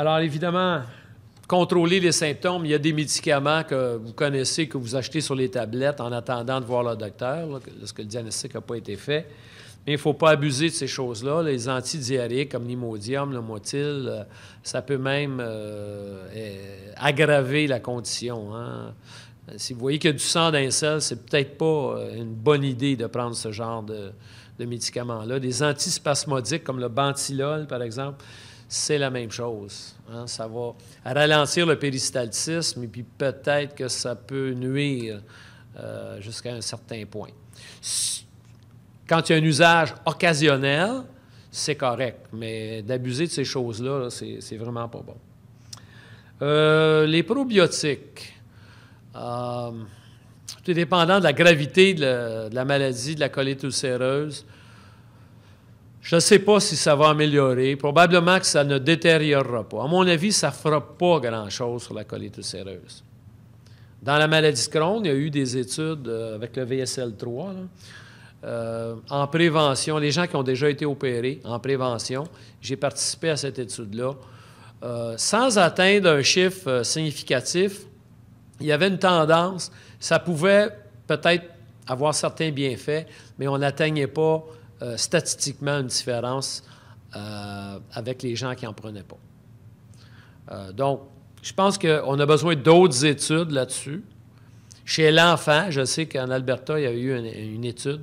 Alors, évidemment, contrôler les symptômes, il y a des médicaments que vous connaissez, que vous achetez sur les tablettes en attendant de voir le docteur, là, lorsque le diagnostic n'a pas été fait. Mais il ne faut pas abuser de ces choses-là. Les antidiarrhéiques comme l'Imodium, le Motil, ça peut même aggraver la condition. Hein. Si vous voyez qu'il y a du sang dans les selles, c'est peut-être pas une bonne idée de prendre ce genre de médicaments-là. Des antispasmodiques comme le Bantilol, par exemple, c'est la même chose. Hein. Ça va ralentir le péristaltisme et puis peut-être que ça peut nuire jusqu'à un certain point. Quand il y a un usage occasionnel, c'est correct, mais d'abuser de ces choses-là, là, c'est vraiment pas bon. Les probiotiques, tout est dépendant de la gravité de la maladie, de la colite ulcéreuse. Je ne sais pas si ça va améliorer. Probablement que ça ne détériorera pas. À mon avis, ça ne fera pas grand-chose sur la colite ulcéreuse. Dans la maladie de Crohn, il y a eu des études avec le VSL3, en prévention, les gens qui ont déjà été opérés en prévention, j'ai participé à cette étude-là, sans atteindre un chiffre significatif, il y avait une tendance, ça pouvait peut-être avoir certains bienfaits, mais on n'atteignait pas statistiquement une différence avec les gens qui n'en prenaient pas. Donc, je pense qu'on a besoin d'autres études là-dessus. Chez l'enfant, je sais qu'en Alberta, il y a eu une étude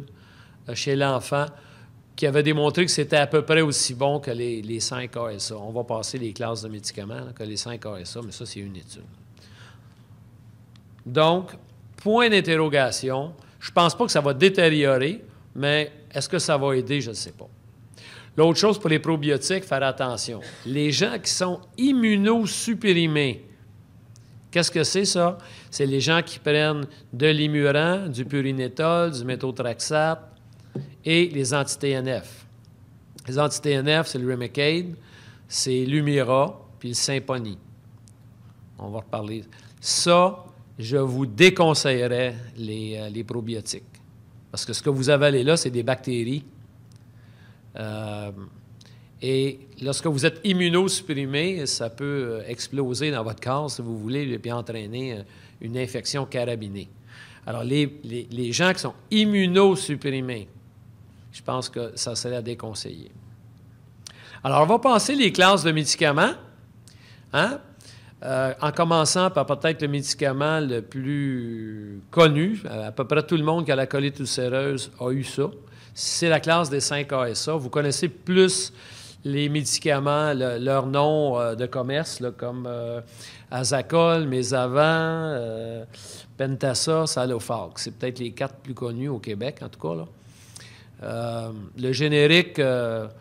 chez l'enfant qui avait démontré que c'était à peu près aussi bon que les 5 ASA. On va passer les classes de médicaments, là, que les 5 ASA, mais ça, c'est une étude. Donc, point d'interrogation. Je ne pense pas que ça va détériorer, mais est-ce que ça va aider? Je ne sais pas. L'autre chose pour les probiotiques, faire attention. Les gens qui sont immunosupprimés, qu'est-ce que c'est, ça? C'est les gens qui prennent de l'Imuran, du Purinétol, du méthotrexate et les anti-TNF. Les anti-TNF, c'est le Remicade, c'est l'Humira, puis le Simponi. On va reparler. Ça, je vous déconseillerais les probiotiques. Parce que ce que vous avalez là, c'est des bactéries. Et lorsque vous êtes immunosupprimé, ça peut exploser dans votre corps, si vous voulez, et puis entraîner une infection carabinée. Alors, les gens qui sont immunosupprimés, je pense que ça serait à déconseiller. Alors, on va passer les classes de médicaments, hein? En commençant par peut-être le médicament le plus connu. À peu près tout le monde qui a la colite ulcéreuse a eu ça. C'est la classe des 5 ASA. Vous connaissez plus les médicaments, leur nom de commerce, là, comme Azacol, Mesavant, Pentasa, Salofarc. C'est peut-être les 4 plus connus au Québec, en tout cas, là. Le générique a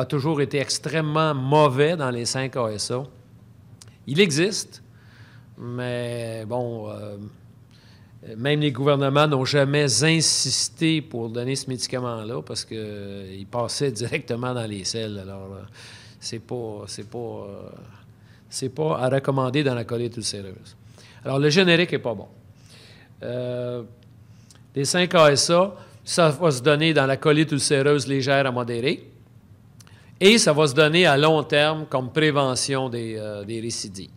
toujours été extrêmement mauvais dans les 5 ASA. Il existe, mais bon, même les gouvernements n'ont jamais insisté pour donner ce médicament-là parce qu'il passait directement dans les selles. Alors, c'est pas à recommander dans la colite ulcéreuse. Alors, le générique n'est pas bon. Les 5 ASA, ça va se donner dans la colite ulcéreuse légère à modérée. Et ça va se donner à long terme comme prévention des récidives.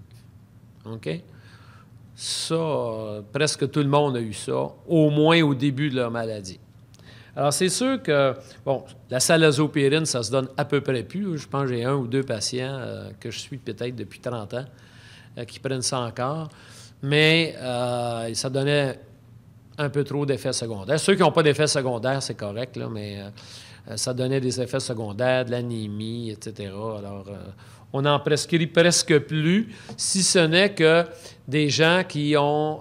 OK? Ça, presque tout le monde a eu ça, au moins au début de leur maladie. Alors, c'est sûr que, bon, la salazopérine, ça se donne à peu près plus. Je pense que j'ai 1 ou 2 patients que je suis peut-être depuis 30 ans qui prennent ça encore. Mais ça donnait un peu trop d'effets secondaires. Ceux qui n'ont pas d'effets secondaires, c'est correct, là, mais ça donnait des effets secondaires, de l'anémie, etc. Alors, on n'en prescrit presque plus, si ce n'est que des gens qui ont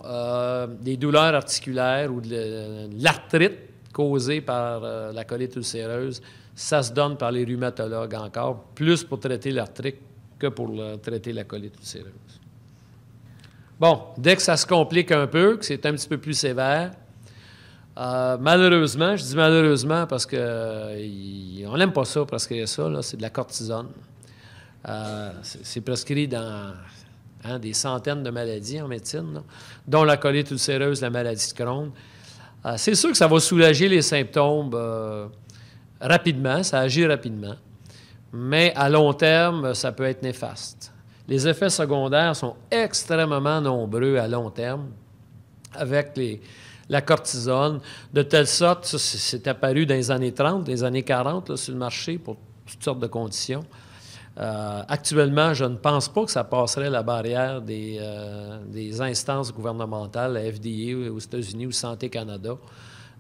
des douleurs articulaires ou de l'arthrite causée par la colite ulcéreuse. Ça se donne par les rhumatologues encore, plus pour traiter l'arthrite que pour traiter la colite ulcéreuse. Bon, dès que ça se complique un peu, que c'est un petit peu plus sévère, malheureusement, je dis malheureusement parce qu'on n'aime pas ça, prescrire ça, là, c'est de la cortisone. C'est prescrit dans des centaines de maladies en médecine, là, dont la colite ulcéreuse, la maladie de Crohn. C'est sûr que ça va soulager les symptômes rapidement, ça agit rapidement, mais à long terme, ça peut être néfaste. Les effets secondaires sont extrêmement nombreux à long terme avec la cortisone, de telle sorte, ça c'est apparu dans les années 30, les années 40 là, sur le marché pour toutes sortes de conditions. Actuellement, je ne pense pas que ça passerait la barrière des instances gouvernementales, la FDA aux États-Unis ou Santé Canada.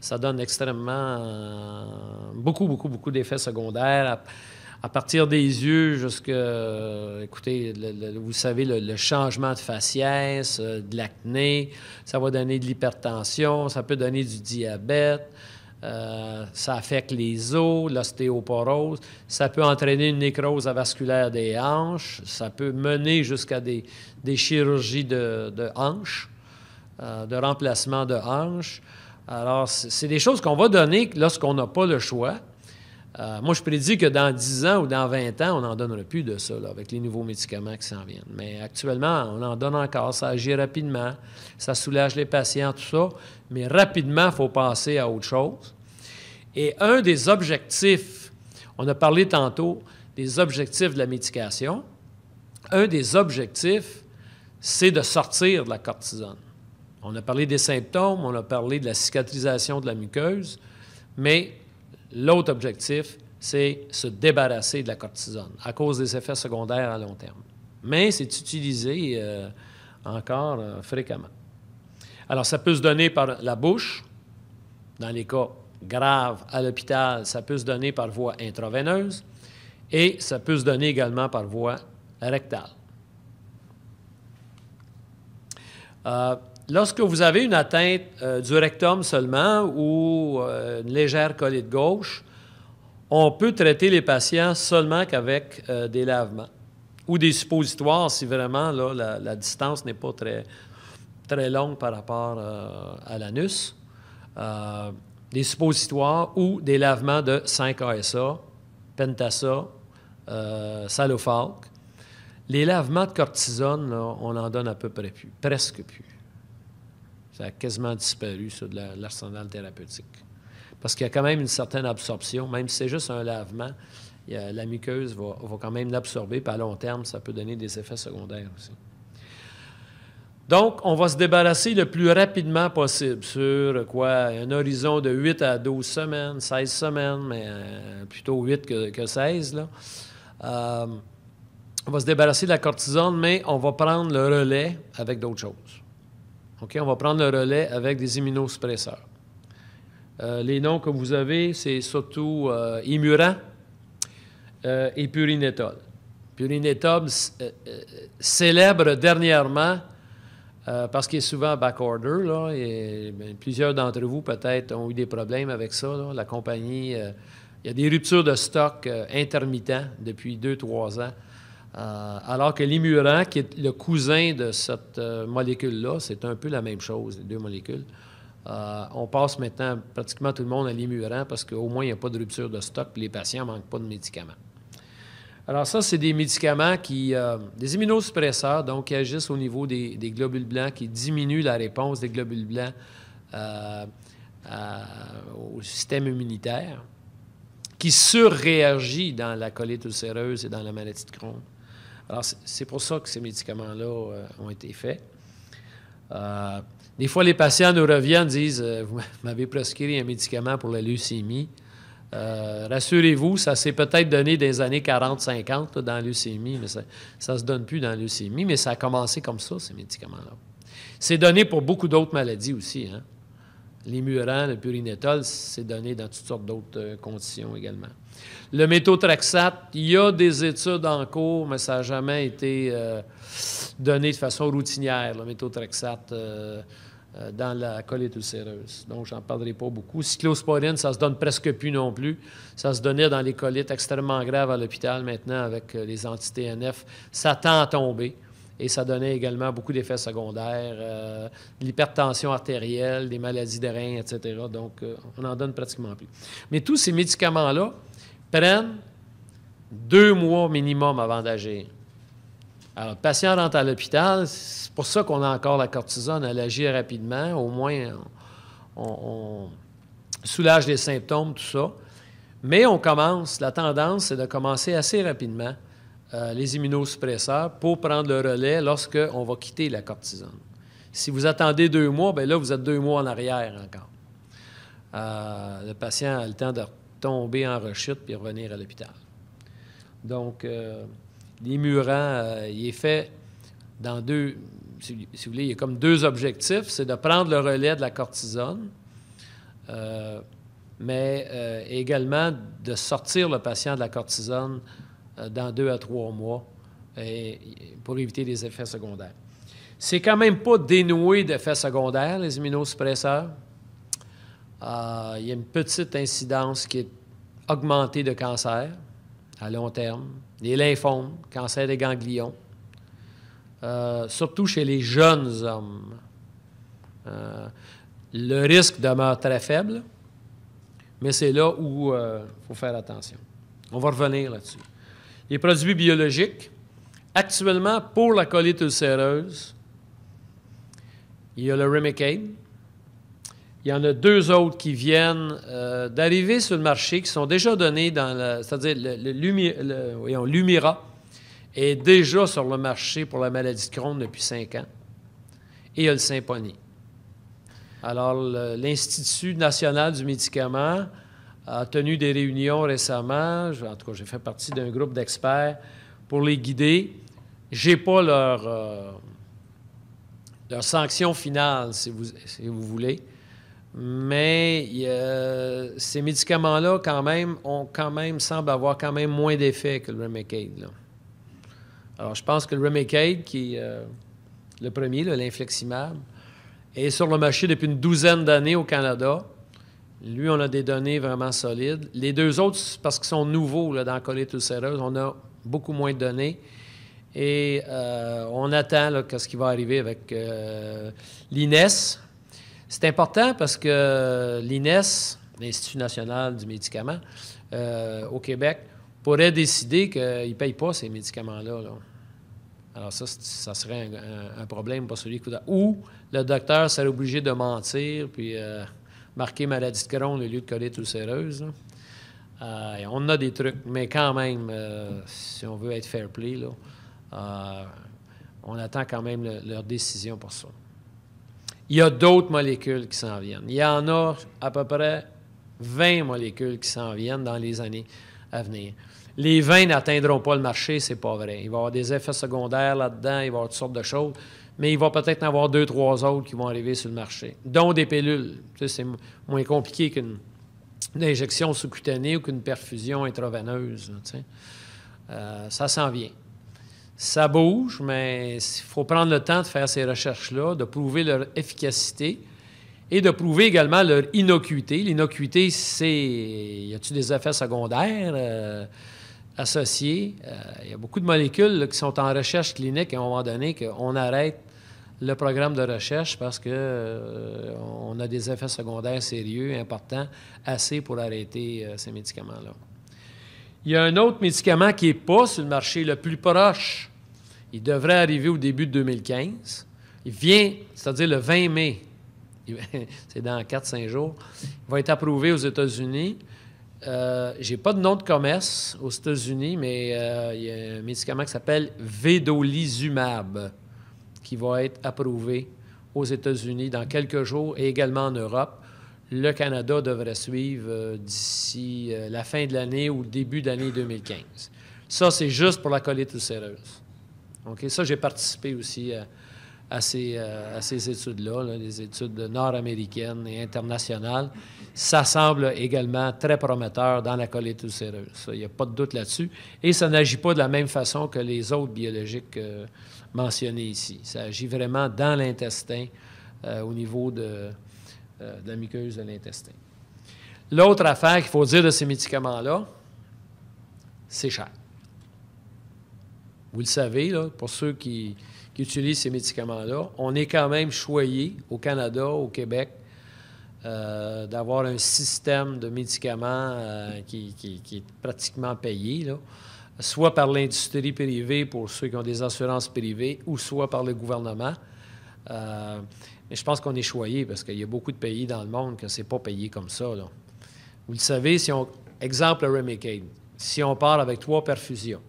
Ça donne extrêmement beaucoup d'effets secondaires. À partir des yeux jusqu'à, écoutez, vous savez, le changement de faciès, de l'acné, ça va donner de l'hypertension, ça peut donner du diabète, ça affecte les os, l'ostéoporose, ça peut entraîner une nécrose avasculaire des hanches, ça peut mener jusqu'à des chirurgies de hanches, de remplacement de hanches. Alors, c'est des choses qu'on va donner lorsqu'on n'a pas le choix. Moi, je prédis que dans 10 ans ou dans 20 ans, on n'en donnera plus de ça, là, avec les nouveaux médicaments qui s'en viennent. Mais actuellement, on en donne encore. Ça agit rapidement. Ça soulage les patients, tout ça. Mais rapidement, il faut passer à autre chose. Et un des objectifs, on a parlé tantôt des objectifs de la médication. Un des objectifs, c'est de sortir de la cortisone. On a parlé des symptômes, on a parlé de la cicatrisation de la muqueuse, mais l'autre objectif, c'est se débarrasser de la cortisone à cause des effets secondaires à long terme. Mais c'est utilisé encore fréquemment. Alors, ça peut se donner par la bouche. Dans les cas graves à l'hôpital, ça peut se donner par voie intraveineuse et ça peut se donner également par voie rectale. Lorsque vous avez une atteinte du rectum seulement ou une légère colite gauche, on peut traiter les patients seulement qu'avec des lavements ou des suppositoires si vraiment là, la distance n'est pas très longue par rapport à l'anus. Des suppositoires ou des lavements de 5-ASA, Pentasa, Salofalk. Les lavements de cortisone, là, on en donne à peu près plus, presque plus. Ça a quasiment disparu, ça, de l'arsenal thérapeutique. Parce qu'il y a quand même une certaine absorption, même si c'est juste un lavement, la muqueuse va quand même l'absorber, puis à long terme, ça peut donner des effets secondaires aussi. Donc, on va se débarrasser le plus rapidement possible sur un horizon de 8 à 12 semaines, 16 semaines, mais plutôt 8 que 16, là. On va se débarrasser de la cortisone, mais on va prendre le relais avec d'autres choses. OK? On va prendre le relais avec des immunosuppresseurs. Les noms que vous avez, c'est surtout Imuran et Purinethol. Purinethol célèbre dernièrement, parce qu'il est souvent backorder, là, et plusieurs d'entre vous peut-être ont eu des problèmes avec ça. Là. La compagnie, il y a des ruptures de stock intermittents depuis 2-3 ans. Alors que l'Imuran, qui est le cousin de cette molécule-là, c'est un peu la même chose, les deux molécules. On passe maintenant pratiquement tout le monde à l'Imuran parce qu'au moins, il n'y a pas de rupture de stock et les patients ne manquent pas de médicaments. Alors ça, c'est des médicaments des immunosuppresseurs, donc qui agissent au niveau des globules blancs, qui diminuent la réponse des globules blancs au système immunitaire, qui surréagit dans la colite ulcéreuse et dans la maladie de Crohn. Alors, c'est pour ça que ces médicaments-là ont été faits. Des fois, les patients nous reviennent, disent « Vous m'avez prescrit un médicament pour la leucémie. » Rassurez-vous, ça s'est peut-être donné des années 40-50 dans la leucémie, mais ça ne se donne plus dans la leucémie, mais ça a commencé comme ça, ces médicaments-là. C'est donné pour beaucoup d'autres maladies aussi. Hein? L'Imuran, le Purinethol, c'est donné dans toutes sortes d'autres conditions également. Le méthotrexate, il y a des études en cours, mais ça n'a jamais été donné de façon routinière, le méthotrexate, dans la colite ulcéreuse. Donc, je n'en parlerai pas beaucoup. Cyclosporine, ça ne se donne presque plus non plus. Ça se donnait dans les colites extrêmement graves à l'hôpital. Maintenant, avec les anti-TNF, ça tend à tomber. Et ça donnait également beaucoup d'effets secondaires, de l'hypertension artérielle, des maladies de reins, etc. Donc, on n'en donne pratiquement plus. Mais tous ces médicaments-là prennent 2 mois minimum avant d'agir. Alors, le patient rentre à l'hôpital, c'est pour ça qu'on a encore la cortisone, elle agit rapidement, au moins on soulage les symptômes, tout ça. Mais on commence, la tendance, c'est de commencer assez rapidement les immunosuppresseurs pour prendre le relais lorsqu'on va quitter la cortisone. Si vous attendez 2 mois, bien là, vous êtes 2 mois en arrière encore. Le patient a le temps de tomber en rechute puis revenir à l'hôpital. Donc, l'Imuran, il est fait dans deux, si vous voulez, il y a comme 2 objectifs. C'est de prendre le relais de la cortisone, mais également de sortir le patient de la cortisone dans 2 à 3 mois pour éviter les effets secondaires. C'est quand même pas dénoué d'effets secondaires, les immunosuppresseurs. Il y a une petite incidence qui est augmentée de cancer à long terme, les lymphomes, cancer des ganglions, surtout chez les jeunes hommes. Le risque demeure très faible, mais c'est là où il faut faire attention. On va revenir là-dessus. Les produits biologiques, actuellement, pour la colite ulcéreuse, il y a le Remicade. Il y en a 2 autres qui viennent d'arriver sur le marché, qui sont déjà donnés dans c'est-à-dire l'Humira est déjà sur le marché pour la maladie de Crohn depuis 5 ans. Et il y a le Simponi. Alors, l'Institut national du médicament a tenu des réunions récemment. En tout cas, j'ai fait partie d'un groupe d'experts pour les guider. Je n'ai pas leur sanction finale, si vous voulez. Mais ces médicaments-là, semblent avoir quand même moins d'effet que le Remicade, là. Alors, je pense que le Remicade, qui est le premier, l'infliximab, est sur le marché depuis une 12aine d'années au Canada. Lui, on a des données vraiment solides. Les 2 autres, parce qu'ils sont nouveaux là, dans la colite ulcéreuse, on a beaucoup moins de données. Et on attend ce qui va arriver avec l'INES. C'est important parce que l'INES, l'Institut national du médicament, au Québec, pourrait décider qu'il ne paye pas ces médicaments-là. Là. Alors ça serait un problème pour celui qui... Ou le docteur serait obligé de mentir puis marquer maladie de Crohn au lieu de colite ulcéreuse. On a des trucs, mais quand même, si on veut être fair play, là, on attend quand même leur décision pour ça. Il y a d'autres molécules qui s'en viennent. Il y en a à peu près 20 molécules qui s'en viennent dans les années à venir. Les 20 n'atteindront pas le marché, c'est pas vrai. Il va y avoir des effets secondaires là-dedans, il va y avoir toutes sortes de choses, mais il va peut-être en avoir 2, 3 autres qui vont arriver sur le marché, dont des pilules. Tu sais, c'est moins compliqué qu'une injection sous-cutanée ou qu'une perfusion intraveineuse. Tu sais. Ça s'en vient. Ça bouge, mais il faut prendre le temps de faire ces recherches-là, de prouver leur efficacité et de prouver également leur innocuité. L'innocuité, c'est... Y a-t-il des effets secondaires associés? Il y a beaucoup de molécules là, qui sont en recherche clinique à un moment donné qu'on arrête le programme de recherche parce qu'on a des effets secondaires sérieux, importants, assez pour arrêter ces médicaments-là. Il y a un autre médicament qui n'est pas sur le marché le plus proche. Il devrait arriver au début de 2015. Il vient, c'est-à-dire le 20 mai. C'est dans 4-5 jours. Il va être approuvé aux États-Unis. Je n'ai pas de nom de commerce aux États-Unis, mais il y a un médicament qui s'appelle Vedolizumab qui va être approuvé aux États-Unis dans quelques jours et également en Europe. Le Canada devrait suivre d'ici la fin de l'année ou le début de l'année 2015. Ça, c'est juste pour la colite ulcéreuse. Okay? Ça, j'ai participé aussi à ces études-là, les études nord-américaines et internationales. Ça semble également très prometteur dans la colite ulcéreuse. Il n'y a pas de doute là-dessus. Et ça n'agit pas de la même façon que les autres biologiques mentionnés ici. Ça agit vraiment dans l'intestin au niveau de la muqueuse de l'intestin. L'autre affaire qu'il faut dire de ces médicaments-là, c'est cher. Vous le savez, là, pour ceux qui utilisent ces médicaments-là, on est quand même choyé au Canada, au Québec, d'avoir un système de médicaments qui est pratiquement payé, là, soit par l'industrie privée pour ceux qui ont des assurances privées, ou soit par le gouvernement. Mais je pense qu'on est choyé parce qu'il y a beaucoup de pays dans le monde que ce n'est pas payé comme ça, là. Vous le savez, si on exemple, le Remicade. Si on part avec 3 perfusions,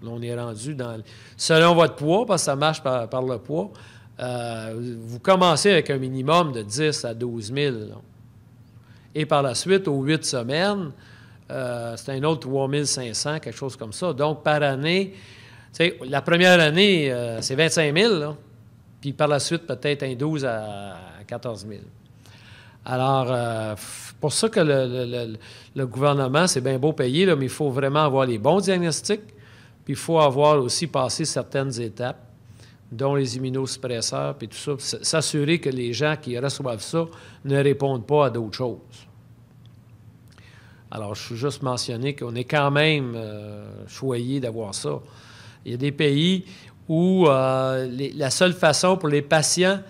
là, on est rendu dans... Selon votre poids, parce que ça marche par le poids, vous commencez avec un minimum de 10 à 12 000. Là. Et par la suite, aux 8 semaines, c'est un autre 3 500, quelque chose comme ça. Donc, par année, la première année, c'est 25 000, là. Puis par la suite, peut-être un 12 à 14 000. Alors, pour ça que le gouvernement, c'est bien beau payer, là, mais il faut vraiment avoir les bons diagnostics, puis il faut avoir aussi passé certaines étapes, dont les immunosuppresseurs, puis tout ça, s'assurer que les gens qui reçoivent ça ne répondent pas à d'autres choses. Alors, je suis juste mentionné qu'on est quand même choyé d'avoir ça. Il y a des pays où la seule façon pour les patients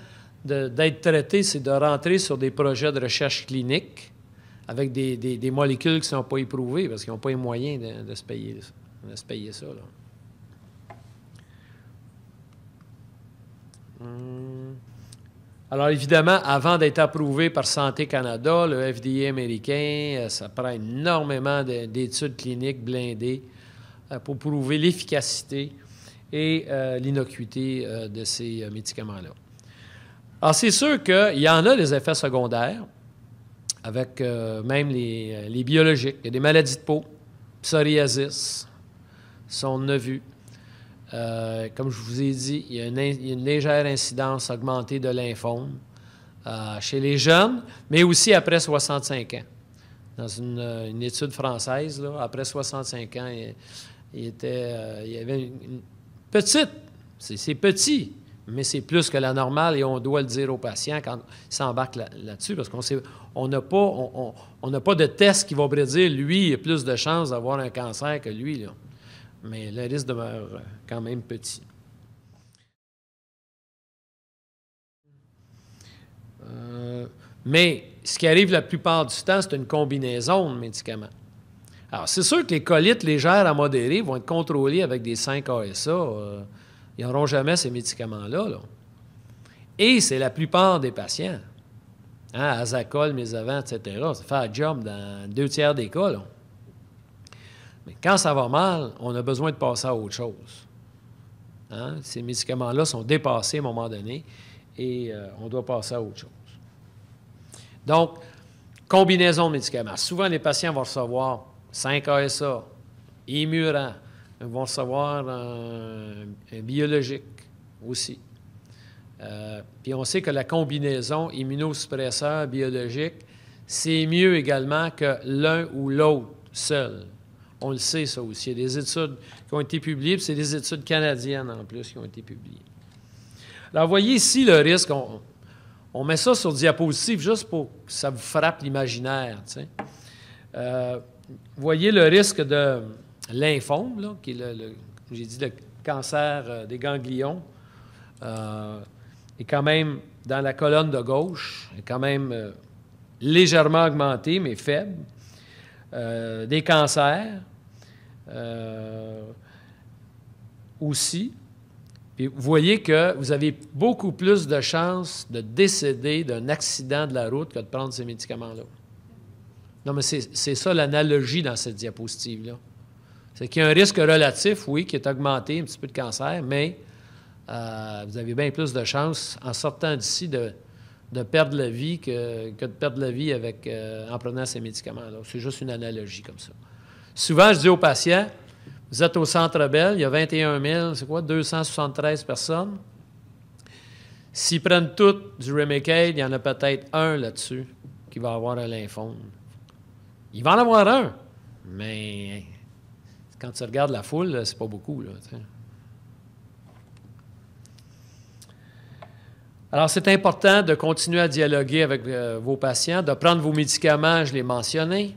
d'être traités, c'est de rentrer sur des projets de recherche clinique avec des molécules qui ne sont pas éprouvées parce qu'ils n'ont pas les moyens de se payer ça. Là. Alors, évidemment, avant d'être approuvé par Santé Canada, le FDA américain, ça prend énormément d'études cliniques blindées pour prouver l'efficacité et l'innocuité de ces médicaments-là. Alors, c'est sûr qu'il y en a des effets secondaires, avec même les biologiques. Il y a des maladies de peau, psoriasis, ça on en a vu. Comme je vous ai dit, il y a une légère incidence augmentée de lymphome chez les jeunes, mais aussi après 65 ans. Dans une étude française, là, après 65 ans, il y avait une petite, c'est petit, mais c'est plus que la normale et on doit le dire aux patients quand ils s'embarquent là-dessus parce qu'on n'a pas de test qui va prédire, lui, il a plus de chances d'avoir un cancer que lui, là. Mais le risque demeure quand même petit. Mais ce qui arrive la plupart du temps, c'est une combinaison de médicaments. Alors, c'est sûr que les colites légères à modérées vont être contrôlées avec des 5-ASA. Ils n'auront jamais ces médicaments-là. Là. Et c'est la plupart des patients. Hein, Asacol, Mesavant, etc. Ça fait un job dans 2 tiers des cas. Là. Mais quand ça va mal, on a besoin de passer à autre chose. Hein? Ces médicaments-là sont dépassés à un moment donné et on doit passer à autre chose. Donc, combinaison de médicaments. Souvent, les patients vont recevoir 5-ASA, Imuran, ils vont recevoir un biologique aussi. Puis on sait que la combinaison immunosuppresseur biologique, c'est mieux également que l'un ou l'autre seul. On le sait, ça aussi. Il y a des études qui ont été publiées, puis c'est des études canadiennes en plus qui ont été publiées. Alors, vous voyez ici le risque. On met ça sur diapositive juste pour que ça vous frappe l'imaginaire. Tu sais. Vous voyez le risque de lymphome, là, qui est j'ai dit le cancer des ganglions, est quand même dans la colonne de gauche, est quand même légèrement augmenté, mais faible. Des cancers aussi. Puis vous voyez que vous avez beaucoup plus de chances de décéder d'un accident de la route que de prendre ces médicaments-là. Non, mais c'est ça l'analogie dans cette diapositive-là. C'est qu'il y a un risque relatif, oui, qui est augmenté, un petit peu de cancer, mais vous avez bien plus de chances en sortant d'ici de perdre la vie que de perdre la vie en prenant ces médicaments-là. C'est juste une analogie comme ça. Souvent, je dis aux patients, vous êtes au Centre Bell, il y a 21 273 personnes. S'ils prennent toutes du Remicade, il y en a peut-être un là-dessus qui va avoir un lymphome. Il va en avoir un, mais quand tu regardes la foule, c'est pas beaucoup, là, tu sais. Alors, c'est important de continuer à dialoguer avec vos patients, de prendre vos médicaments, je l'ai mentionné,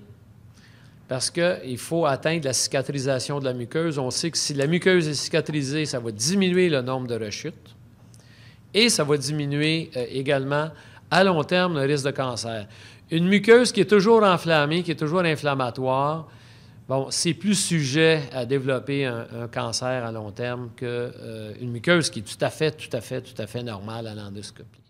parce qu'il faut atteindre la cicatrisation de la muqueuse. On sait que si la muqueuse est cicatrisée, ça va diminuer le nombre de rechutes et ça va diminuer également, à long terme, le risque de cancer. Une muqueuse qui est toujours enflammée, qui est toujours inflammatoire, bon, c'est plus sujet à développer un cancer à long terme qu'une muqueuse qui est tout à fait normale à l'endoscopie.